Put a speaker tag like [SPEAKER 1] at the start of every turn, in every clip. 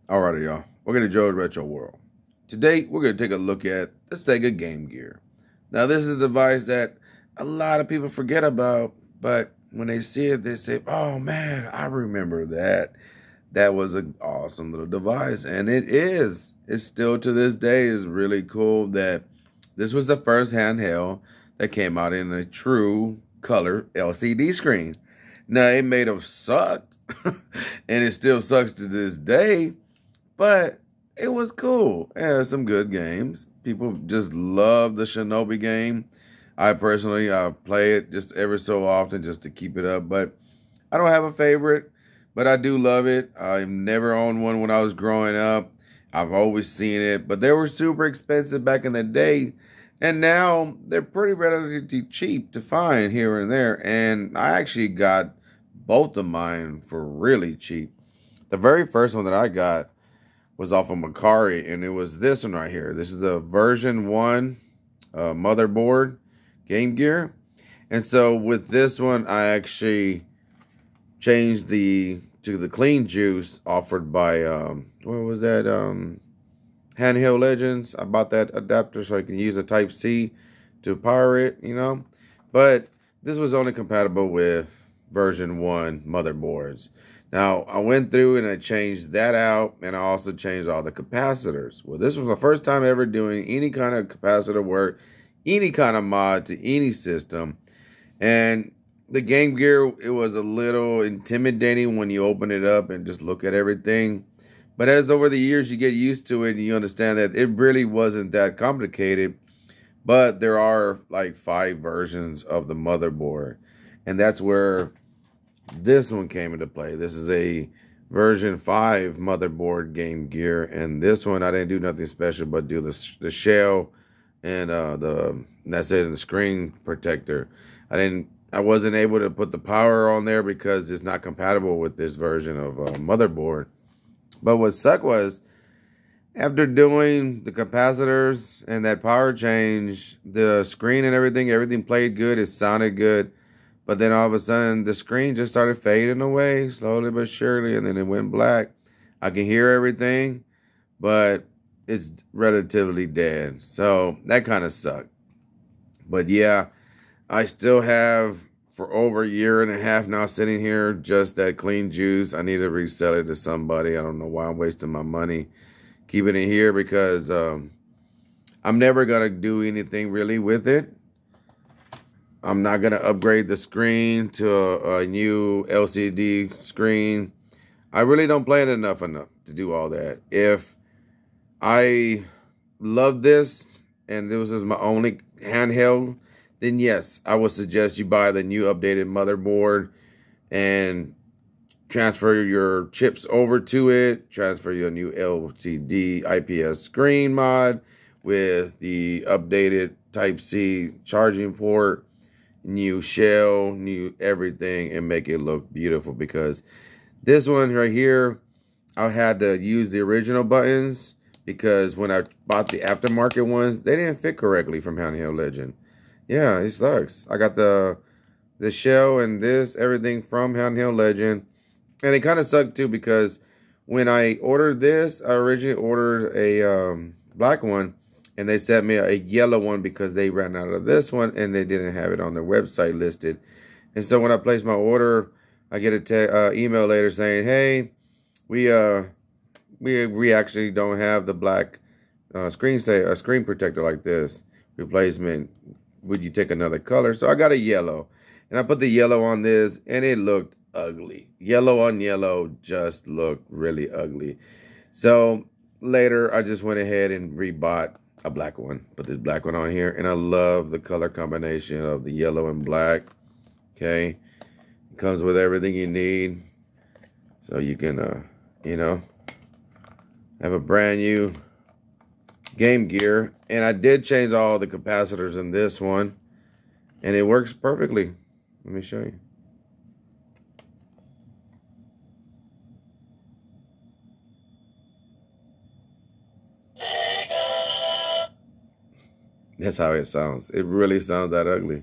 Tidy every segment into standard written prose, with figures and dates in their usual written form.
[SPEAKER 1] Alrighty, y'all. We're going to Joe's Retro World. Today, we're going to take a look at the Sega Game Gear. Now, this is a device that a lot of people forget about, but when they see it, they say, oh man, I remember that. That was an awesome little device, and it is. It's still to this day is really cool that this was the first handheld that came out in a true color LCD screen. Now, it may have sucked, and it still sucks to this day, but it was cool. It had some good games. People just love the Shinobi game. I personally play it just every so often just to keep it up. But I don't have a favorite, but I do love it. I've never owned one when I was growing up. I've always seen it, but they were super expensive back in the day. And now they're pretty relatively cheap to find here and there. And I actually got both of mine for really cheap. The very first one that I got was off of Macari, and it was this one right here. This is a version 1 motherboard Game Gear. And so with this one, I actually changed to the clean juice offered by what was that, Handheld Legends. I bought that adapter so I can use a Type C to power it, you know. But this was only compatible with version 1 motherboards. Now, I went through and I changed that out, and I also changed all the capacitors. Well, this was the first time ever doing any kind of capacitor work, any kind of mod to any system. And the Game Gear, it was a little intimidating when you open it up and just look at everything. But as over the years you get used to it and you understand that it really wasn't that complicated. But there are like 5 versions of the motherboard. And that's where this one came into play. This is a version 5 motherboard Game Gear, and this one I didn't do nothing special but do the shell and that's it, and the screen protector. I wasn't able to put the power on there because it's not compatible with this version of motherboard. But what sucked was after doing the capacitors and that power change, the screen and everything played good. It sounded good. But then all of a sudden, the screen just started fading away, slowly but surely, and then it went black. I can hear everything, but it's relatively dead. So that kind of sucked. But yeah, I still have, for over a year and a half now, sitting here, just that clean juice. I need to resell it to somebody. I don't know why I'm wasting my money keeping it here, because I'm never going to do anything really with it. I'm not going to upgrade the screen to a new LCD screen. I really don't play it enough to do all that. If I love this and this is my only handheld, then yes, I would suggest you buy the new updated motherboard and transfer your chips over to it. Transfer your new LCD IPS screen mod with the updated Type-C charging port, new shell, new everything, and make it look beautiful. Because this one right here, I had to use the original buttons because when I bought the aftermarket ones, they didn't fit correctly from Handheld Legend. Yeah, it sucks. I got the shell and everything from Handheld Legend, and it kind of sucked too because when I ordered this, I originally ordered a black one, and they sent me a yellow one because they ran out of this one and they didn't have it on their website listed. And so when I placed my order, I get a email later saying, "Hey, we actually don't have the black screen protector like this replacement. Would you take another color?" So I got a yellow, and I put the yellow on this, and it looked ugly. Yellow on yellow just looked really ugly. So later, I just went ahead and rebought a black one. Put this black one on here, and I love the color combination of the yellow and black. Okay, it comes with everything you need, so you can you know, have a brand new Game Gear. And I did change all the capacitors in this one, and it works perfectly. Let me show you. That's how it sounds. It really sounds that ugly.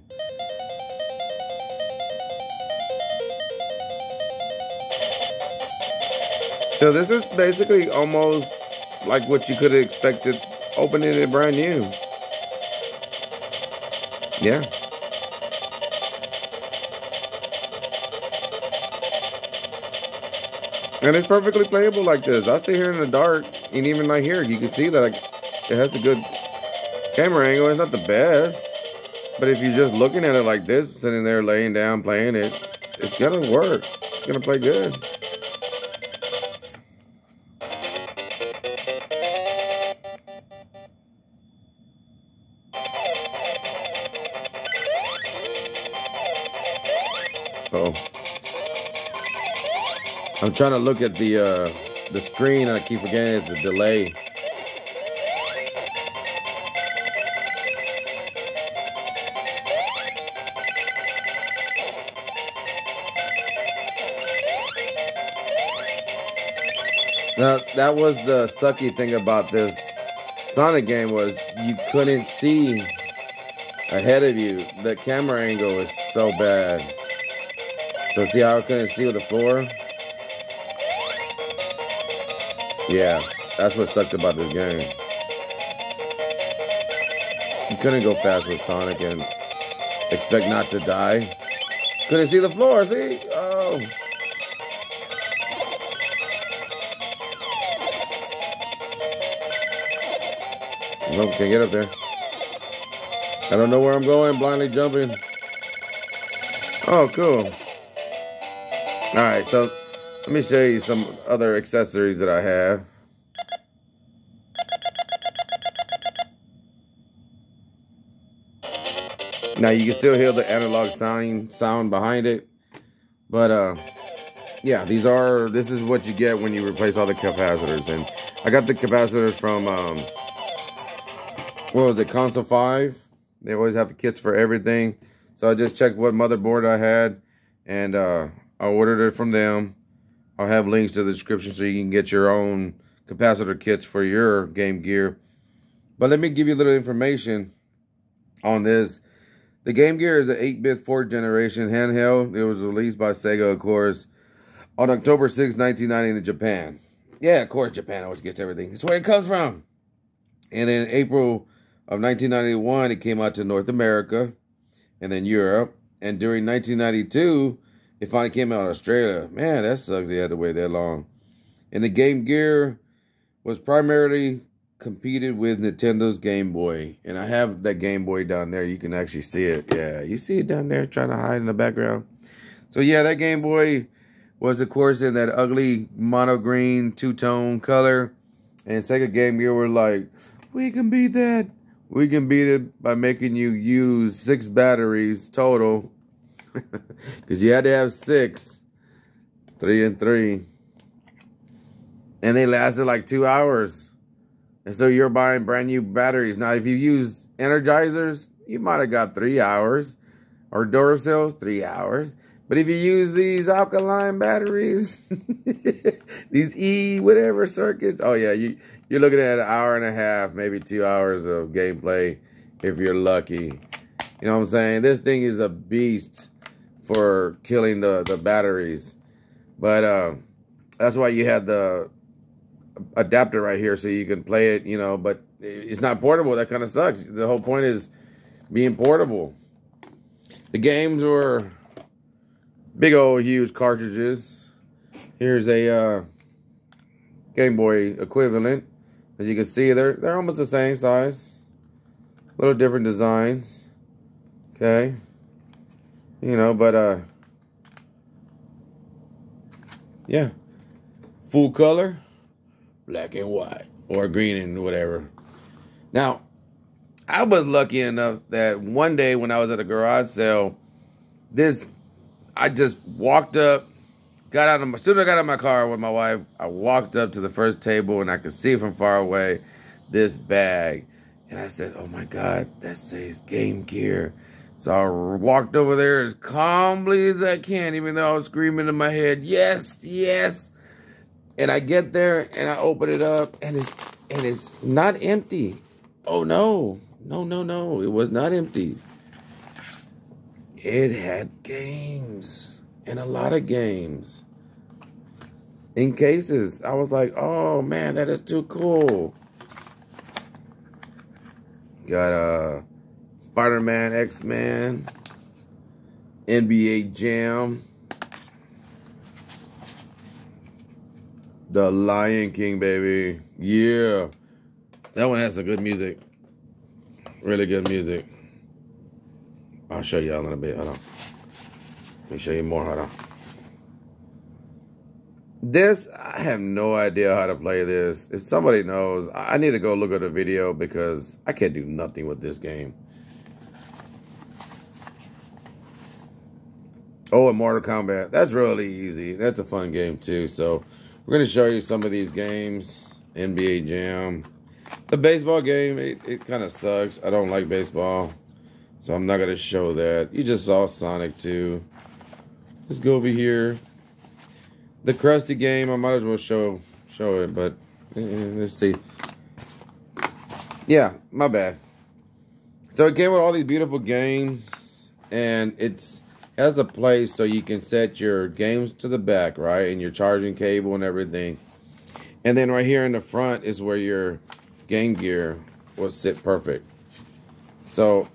[SPEAKER 1] So this is basically almost like what you could have expected opening it brand new. Yeah. And it's perfectly playable like this. I sit here in the dark, and even right here, you can see that it has a good camera angle. It's not the best, but if you're just looking at it like this, sitting there laying down playing it, it's gonna work. It's gonna play good. Oh, I'm trying to look at the screen, and I keep forgetting it's a delay. Now, that was the sucky thing about this Sonic game, was you couldn't see ahead of you. The camera angle is so bad. So see how I couldn't see with the floor? Yeah, that's what sucked about this game. You couldn't go fast with Sonic and expect not to die. Couldn't see the floor, see? Oh. Nope, can't get up there. I don't know where I'm going, blindly jumping. Oh, cool. Alright, so let me show you some other accessories that I have. Now you can still hear the analog sound behind it. But yeah, this is what you get when you replace all the capacitors. And I got the capacitors from what was it, Console 5? They always have kits for everything. So I just checked what motherboard I had, and I ordered it from them. I'll have links to the description so you can get your own capacitor kits for your Game Gear. But let me give you a little information on this. The Game Gear is an 8-bit 4th generation handheld. It was released by Sega, of course, on October 6, 1990 in Japan. Yeah, of course, Japan always gets everything. It's where it comes from. And in April of 1991, it came out to North America and then Europe. And during 1992, it finally came out in Australia. Man, that sucks they had to wait that long. And the Game Gear was primarily competed with Nintendo's Game Boy. And I have that Game Boy down there. You can actually see it. Yeah, you see it down there trying to hide in the background. So yeah, that Game Boy was, of course, in that ugly mono green two-tone color. And Sega Game Gear were like, we can beat that. We can beat it by making you use 6 batteries total. Because you had to have 6. 3 and 3. And they lasted like 2 hours. And so you're buying brand new batteries. Now, if you use Energizers, you might have got 3 hours. Or Duracells, 3 hours. But if you use these alkaline batteries, these whatever circuits, oh yeah, you're looking at an hour and a half, maybe 2 hours of gameplay if you're lucky. You know what I'm saying? This thing is a beast for killing the batteries. But that's why you had the adapter right here so you can play it, you know, but it's not portable. That kind of sucks. The whole point is being portable. The games were big old huge cartridges. Here's a Game Boy equivalent. As you can see, they're almost the same size. Little different designs. Okay. You know, but yeah. Full color, black and white, or green and whatever. Now, I was lucky enough that one day when I was at a garage sale, I just walked up, as soon as I got out of my car with my wife, I walked up to the first table and I could see from far away this bag. And I said, oh my God, that says Game Gear. So I walked over there as calmly as I can, even though I was screaming in my head, yes, yes. And I get there and I open it up and it's not empty. Oh no, no, it was not empty. It had games, and a lot of games. in cases. I was like, oh man, that is too cool. Got Spider-Man, X-Men, NBA Jam, The Lion King, baby. Yeah. That one has some good music. Really good music. I'll show y'all in a bit. Hold on. Let me show you more. Hold on. This, I have no idea how to play this. If somebody knows, I need to go look at a video because I can't do nothing with this game. Oh, and Mortal Kombat. That's really easy. That's a fun game too. So we're going to show you some of these games. NBA Jam. The baseball game, it kind of sucks. I don't like baseball. So I'm not going to show that. You just saw Sonic 2. Let's go over here. The Krusty game, I might as well show it, but let's see. Yeah, my bad. So it came with all these beautiful games, and it has a place so you can set your games to the back, right? And your charging cable and everything. And then right here in the front is where your Game Gear will sit perfect. So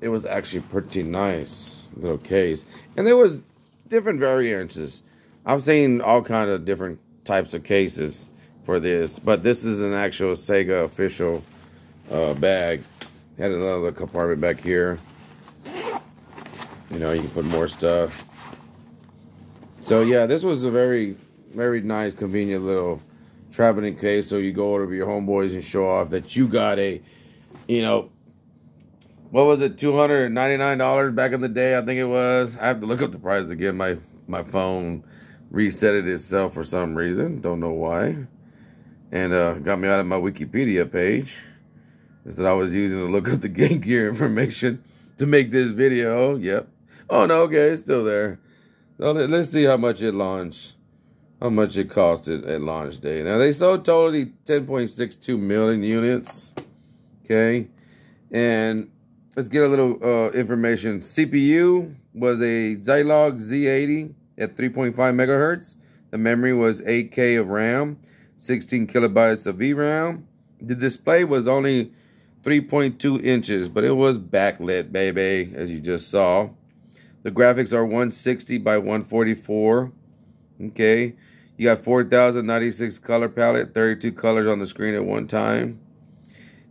[SPEAKER 1] it was actually pretty nice little case. And there was different variances. I've seen all kinds of different types of cases for this, but this is an actual Sega official bag. Had another compartment back here. You know, you can put more stuff. So yeah, this was a very, very nice, convenient little traveling case. So you go over to your homeboys and show off that you got a, you know, what was it, $299 back in the day? I think it was. I have to look up the price again. My phone reset it itself for some reason. Don't know why. And got me out of my Wikipedia page that I was using to look up the Game Gear information to make this video. Yep. Oh, no, okay, it's still there. So let's see how much it launched. How much it costed at launch day. Now, they sold totally 10.62 million units. Okay. And let's get a little information. CPU was a Zilog Z80 at 3.5 megahertz. The memory was 8K of RAM, 16 kilobytes of VRAM. The display was only 3.2 inches, but it was backlit, baby, as you just saw. The graphics are 160 by 144. Okay. You got 4,096 color palette, 32 colors on the screen at one time.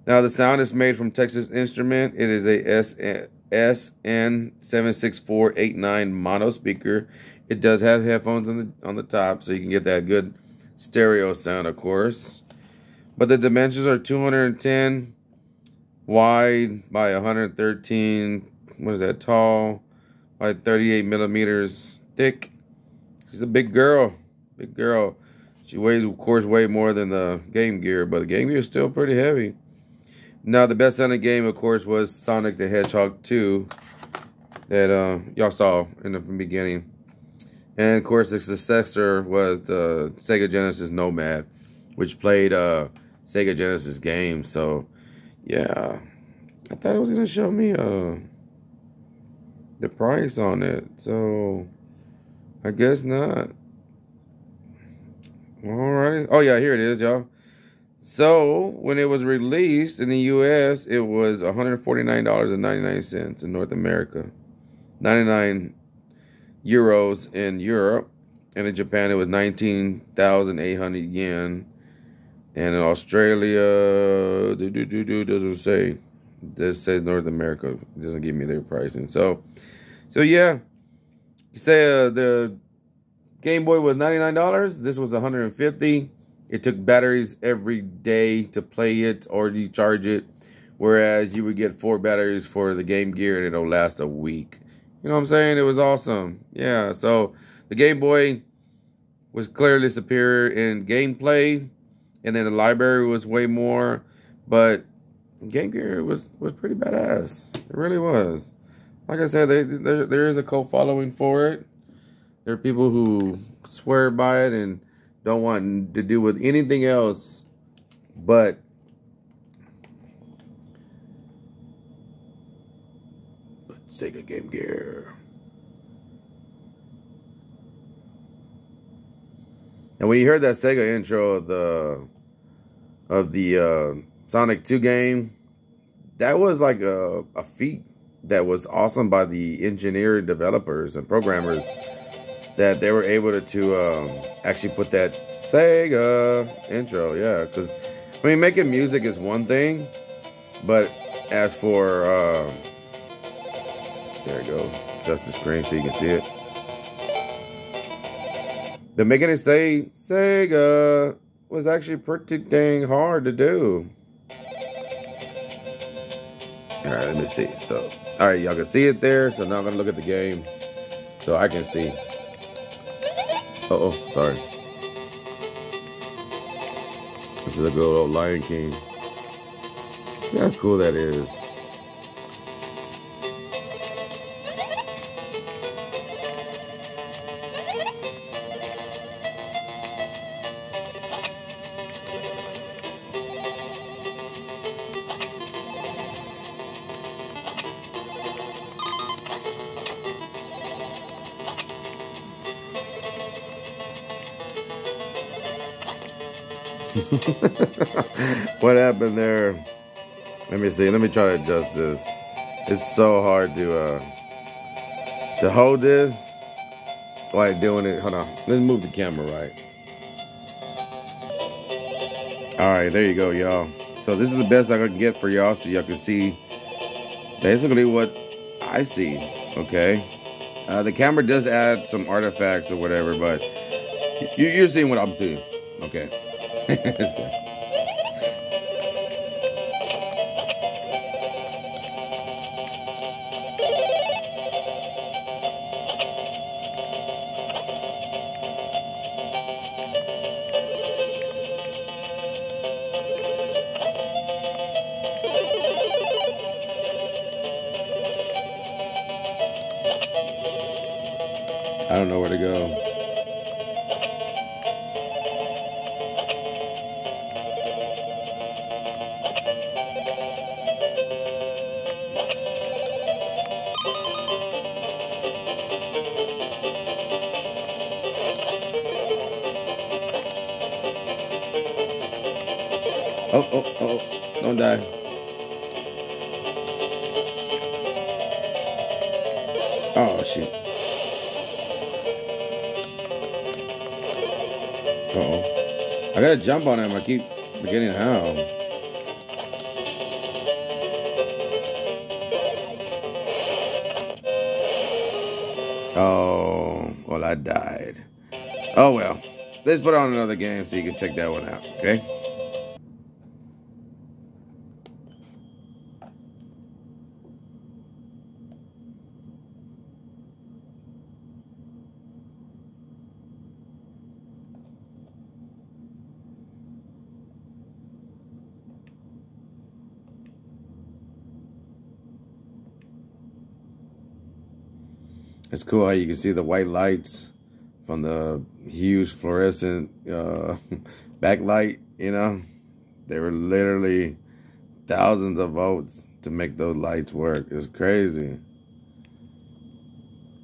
[SPEAKER 1] Now, the sound is made from Texas Instrument. It is a SN76489 mono speaker. It does have headphones on the top, so you can get that good stereo sound, of course. But the dimensions are 210 wide by 113, what is that, tall, by 38 millimeters thick. She's a big girl. Big girl. She weighs, of course, way more than the Game Gear, but the Game Gear is still pretty heavy. Now, the best-selling game, of course, was Sonic the Hedgehog 2 that y'all saw in the beginning. And, of course, the successor was the Sega Genesis Nomad, which played Sega Genesis games. So, yeah. I thought it was going to show me the price on it. So, I guess not. Alrighty. Oh, yeah, here it is, y'all. So, when it was released in the U.S., it was $149.99 in North America. 99 euros in Europe. And in Japan, it was 19,800 yen. And in Australia, doesn't say. This says North America. It doesn't give me their pricing. So yeah. You say the Game Boy was $99. This was $150. It took batteries every day to play it or you charge it. Whereas you would get 4 batteries for the Game Gear and it'll last a week. You know what I'm saying? It was awesome. Yeah, so the Game Boy was clearly superior in gameplay. And then the library was way more. But Game Gear was pretty badass. It really was. Like I said, there is a cult following for it. There are people who swear by it and don't want to do with anything else but Sega Game Gear. And when you heard that Sega intro of the Sonic 2 game, that was like a feat that was awesome by the engineer, developers, and programmers, that they were able to actually put that Sega intro. Yeah, because I mean, making music is one thing, but as for there you go, adjust the screen so you can see it. But making it say Sega was actually pretty dang hard to do. All right, let me see. So, all right, y'all can see it there. So now I'm gonna look at the game so I can see. Oh, sorry. This is a good old Lion King. Look how cool that is. What happened there? Let me see. Let me try to adjust this. It's so hard to hold this while doing it. Hold on. Let's move the camera right. All right, there you go, y'all. So this is the best I can get for y'all, so y'all can see basically what I see. Okay. The camera does add some artifacts or whatever, but you're seeing what I'm seeing. Okay. Let's go. I don't know where to go. Oh, don't die. Oh, shoot. Uh-oh. I gotta jump on him. I keep forgetting how. Oh, well, I died. Oh, well. Let's put on another game so you can check that one out, okay? It's cool how you can see the white lights from the huge fluorescent backlight, you know. They were literally thousands of volts to make those lights work. It was crazy.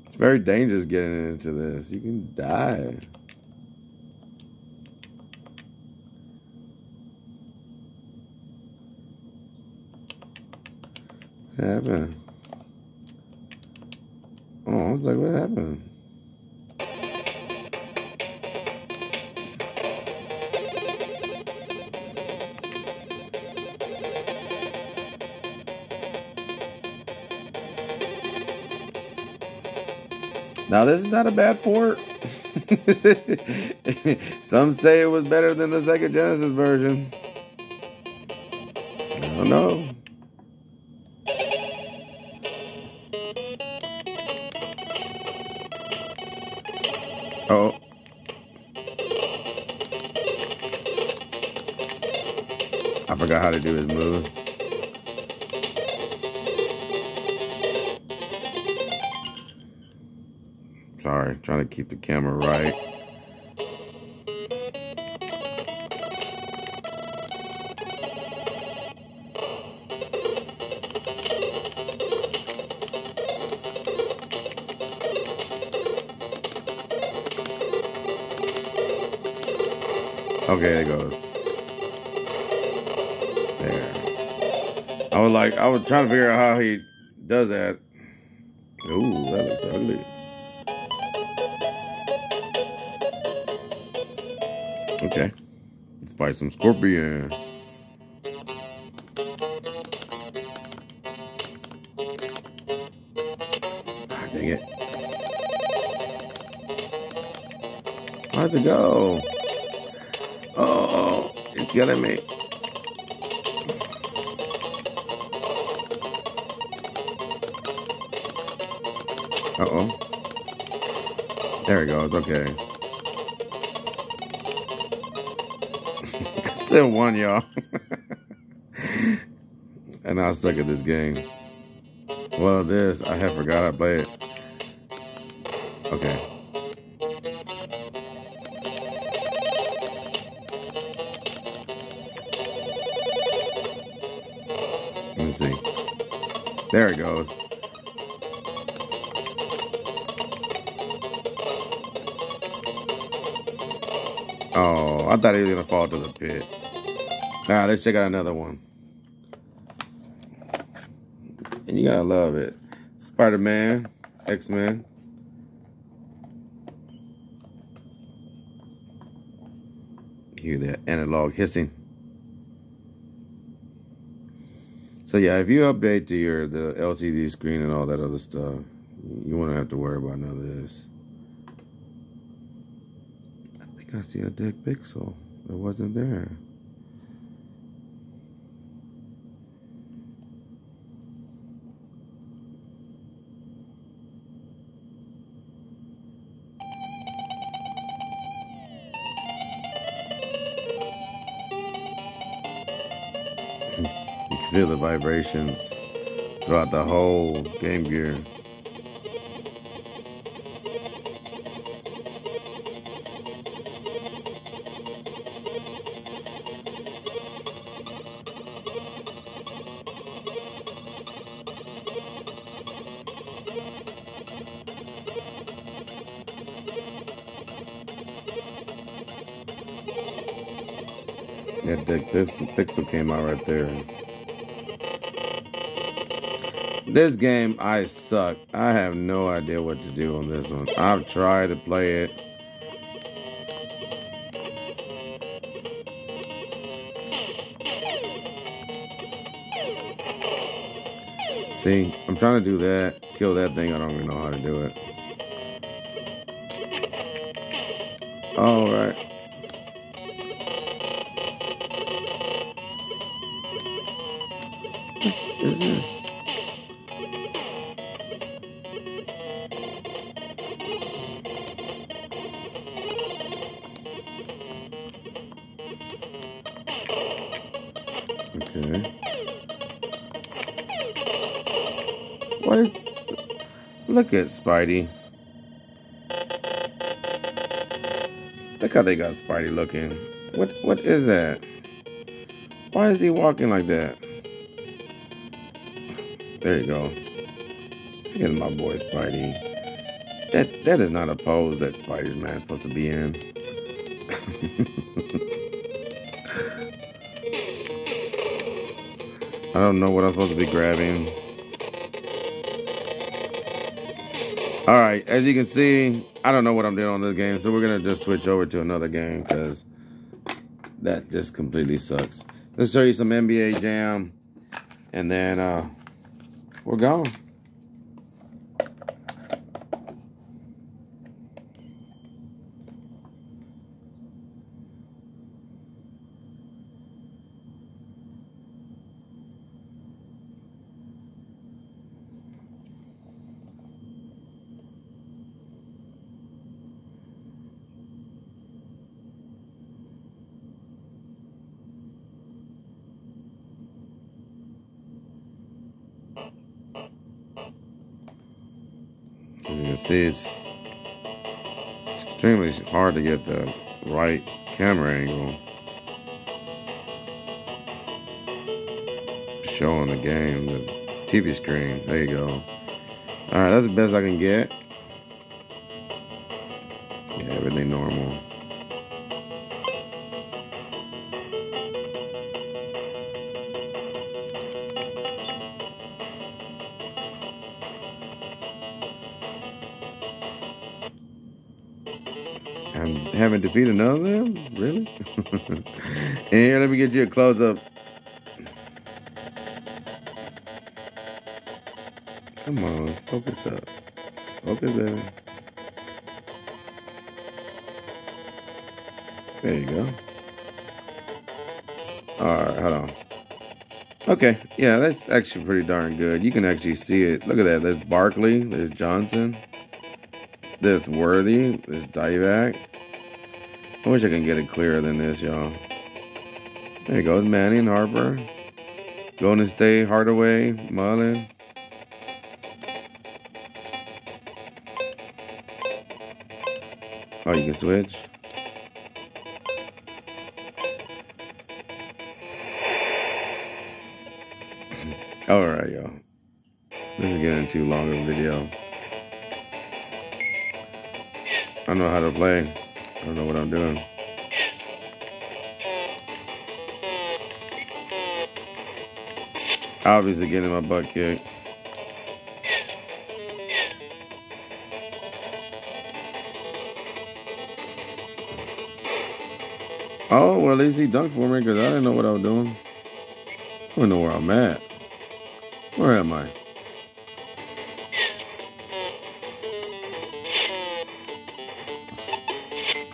[SPEAKER 1] It's very dangerous getting into this. You can die. What happened? Oh, I was like, what happened? Now, this is not a bad port. Some say it was better than the Sega Genesis version. I don't know. Oh. I forgot how to do his moves. Sorry, trying to keep the camera right. Okay, there it goes. There. I was trying to figure out how he does that. Ooh, that looks ugly. Okay. Let's fight some scorpion. Ah, dang it. How's it go? Oh, you're killing me. Uh-oh. There it goes, okay. Still won, y'all. And I suck at this game. Well, this, I have forgot I played it. Okay. Let me see. There it goes. Oh, I thought he was gonna fall to the pit. Alright, let's check out another one. And you gotta love it. Spider-Man, X-Men. Hear that analog hissing. So yeah, if you update to the LCD screen and all that other stuff, you won't have to worry about none of this. I think I see a dead pixel that wasn't there. You can feel the vibrations throughout the whole Game Gear. That pixel came out right there. This game, I suck. I have no idea what to do on this one. I've tried to play it. See, I'm trying to do that. Kill that thing. I don't even know how to do it. All right. What is this? Okay. What is... Look at Spidey. Look how they got Spidey looking. What is that? Why is he walking like that? There you go. Look at my boy Spidey. That is not a pose that Spider-Man's supposed to be in. I don't know what I'm supposed to be grabbing. Alright, as you can see, I don't know what I'm doing on this game, so we're going to just switch over to another game because that just completely sucks. Let's show you some NBA Jam, and then we're gone. As you can see, it's extremely hard to get the right camera angle showing the game, the TV screen. There you go. Alright, that's the best I can get. Yeah, everything normal. I haven't defeated none of them? Really? And here, let me get you a close-up. Come on, focus up. Focus, baby. There you go. Alright, hold on. Okay, yeah, that's actually pretty darn good. You can actually see it. Look at that. There's Barkley. There's Johnson. There's Worthy. There's Divac. I wish I can get it clearer than this, y'all. There you go. Manning, Harper. Golden State, Hardaway, Mullen. Oh, you can switch. Alright, y'all. This is getting too long of a video. I don't know how to play. I don't know what I'm doing. Obviously getting my butt kicked. Oh, well, at least he dunked for me because I didn't know what I was doing. I don't know where I'm at. Where am I?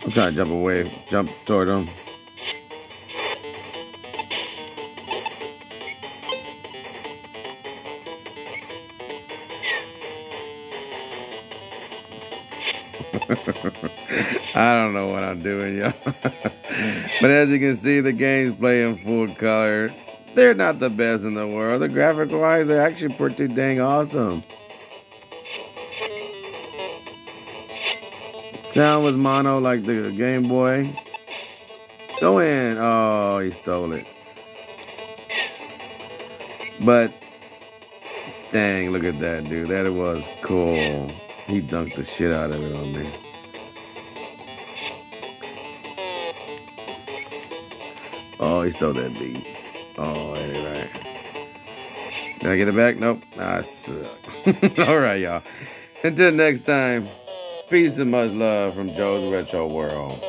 [SPEAKER 1] I'm trying to jump away, jump toward him. I don't know what I'm doing, y'all. But as you can see, the game's playing full color. They're not the best in the world. The graphic-wise, they're actually pretty dang awesome. Sound was mono like the Game Boy. Go in. Oh, he stole it. But, dang, look at that, dude. That was cool. He dunked the shit out of it on me. Oh, he stole that beat. Oh, anyway. Did I get it back? Nope. I suck. All right, y'all. Until next time, peace and much love from Joe's Retro World.